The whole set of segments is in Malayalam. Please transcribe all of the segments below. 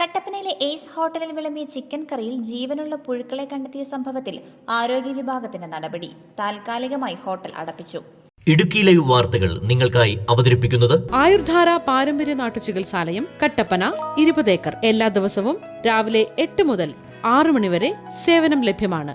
കട്ടപ്പനയിലെ എയ്സ് ഹോട്ടലിൽ വിളമ്പിയ ചിക്കൻ കറിയിൽ ജീവനുള്ള പുഴുക്കളെ കണ്ടെത്തിയ സംഭവത്തിൽ ആരോഗ്യ വിഭാഗത്തിന്റെ നടപടി. താൽക്കാലികമായി ഹോട്ടൽ അടപ്പിച്ചു. ഇടുക്കി ലൈവ് വാർത്തകൾ നിങ്ങൾക്കായി അവതരിപ്പിക്കുന്നത് ആയുർധാര പാരമ്പര്യ നാട്ടുചികിത്സാലയം, കട്ടപ്പന. 20 ഏക്കർ. എല്ലാ ദിവസവും രാവിലെ 8 മുതൽ 6 മണി വരെ സേവനം ലഭ്യമാണ്.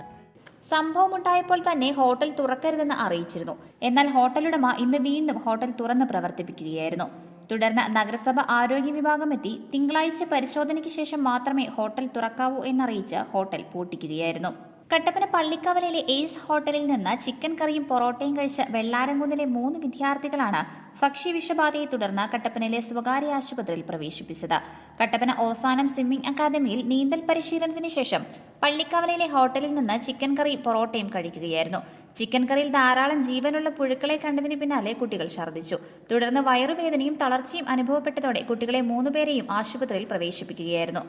സംഭവമുണ്ടായപ്പോൾ തന്നെ ഹോട്ടൽ തുറക്കരുതെന്ന് അറിയിച്ചിരുന്നു. എന്നാൽ ഹോട്ടലുടമ ഇന്ന് വീണ്ടും ഹോട്ടൽ തുറന്ന് പ്രവർത്തിപ്പിക്കുകയായിരുന്നു. തുടർന്ന് നഗരസഭ ആരോഗ്യ വിഭാഗം എത്തി തിങ്കളാഴ്ച പരിശോധനയ്ക്ക് ശേഷം മാത്രമേ ഹോട്ടൽ തുറക്കാവൂ എന്നറിയിച്ച് ഹോട്ടൽ പൂട്ടിക്കുകയായിരുന്നു. കട്ടപ്പന പള്ളിക്കവലയിലെ എയ്സ് ഹോട്ടലിൽ നിന്ന് ചിക്കൻ കറിയും പൊറോട്ടയും കഴിച്ച വെള്ളാരംകുന്നിലെ 3 വിദ്യാർത്ഥികളാണ് ഭക്ഷ്യവിഷബാധയെ തുടർന്ന് കട്ടപ്പനയിലെ സ്വകാര്യ ആശുപത്രിയിൽ പ്രവേശിപ്പിച്ചത്. കട്ടപ്പന ഓസാനം സ്വിമ്മിംഗ് അക്കാദമിയിൽ നീന്തൽ പരിശീലനത്തിന് ശേഷം പള്ളിക്കവലയിലെ ഹോട്ടലിൽ നിന്ന് ചിക്കൻ കറി പൊറോട്ടയും കഴിക്കുകയായിരുന്നു. ചിക്കൻ കറിയിൽ ധാരാളം ജീവനുള്ള പുഴുക്കളെ കണ്ടതിന് പിന്നാലെ കുട്ടികൾ ഛർദ്ദിച്ചു. തുടർന്ന് വയറുവേദനയും തളർച്ചയും അനുഭവപ്പെട്ടതോടെ കുട്ടികളെ 3 പേരെയും ആശുപത്രിയിൽ പ്രവേശിപ്പിക്കുകയായിരുന്നു.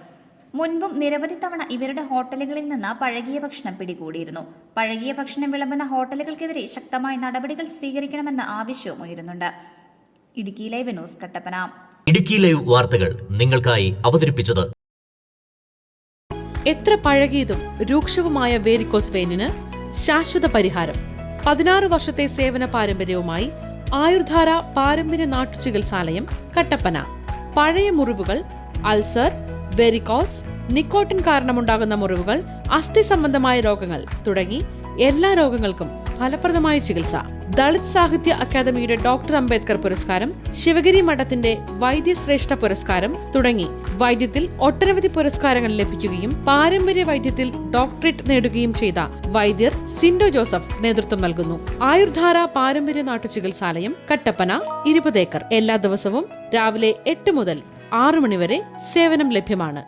മുൻപും നിരവധി തവണ ഇവരുടെ ഹോട്ടലുകളിൽ നിന്ന് പഴകിയ ഭക്ഷണം പിടികൂടിയിരുന്നു. പഴകിയ ഭക്ഷണം വിളമ്പുന്ന ഹോട്ടലുകൾക്കെതിരെ ശക്തമായ നടപടികൾ സ്വീകരിക്കണമെന്ന ആവശ്യവും ഉയരുന്നുണ്ട്. Idukki live news, Kattappana. Idukki live വാർത്തകൾ നിങ്ങൾക്കായി അവതരിപ്പിച്ചത് എത്ര പഴകിയതും രൂക്ഷവുമായ വേരിക്കോസ് വെയിനിന് ശാശ്വത പരിഹാരം. 16 വർഷത്തെ സേവന പാരമ്പര്യവുമായി ആയുർധാര പാരമ്പര്യ നാട്ടുചികിത്സാലയം, കട്ടപ്പന. പഴയ മുറിവുകൾ, അൾസർ, വെരിക്കോസ്, നിക്കോട്ടിൻ കാരണമുണ്ടാകുന്ന മുറിവുകൾ, അസ്ഥി സംബന്ധമായ രോഗങ്ങൾ തുടങ്ങി എല്ലാ രോഗങ്ങൾക്കും ഫലപ്രദമായ ചികിത്സ. ദളിത് സാഹിത്യ അക്കാദമിയുടെ ഡോക്ടർ അംബേദ്കർ പുരസ്കാരം, ശിവഗിരി മഠത്തിന്റെ വൈദ്യശ്രേഷ്ഠ പുരസ്കാരം തുടങ്ങി വൈദ്യത്തിൽ ഒട്ടനവധി പുരസ്കാരങ്ങൾ ലഭിക്കുകയും പാരമ്പര്യ വൈദ്യത്തിൽ ഡോക്ടറേറ്റ് നേടുകയും ചെയ്ത വൈദ്യർ സിൻഡോ ജോസഫ് നേതൃത്വം നൽകുന്നു. ആയുർധാര പാരമ്പര്യ നാട്ടുചികിത്സാലയം, കട്ടപ്പന. 20 ഏക്കർ. എല്ലാ ദിവസവും രാവിലെ 8 മുതൽ 6 മണി വരെ സേവനം ലഭ്യമാണ്.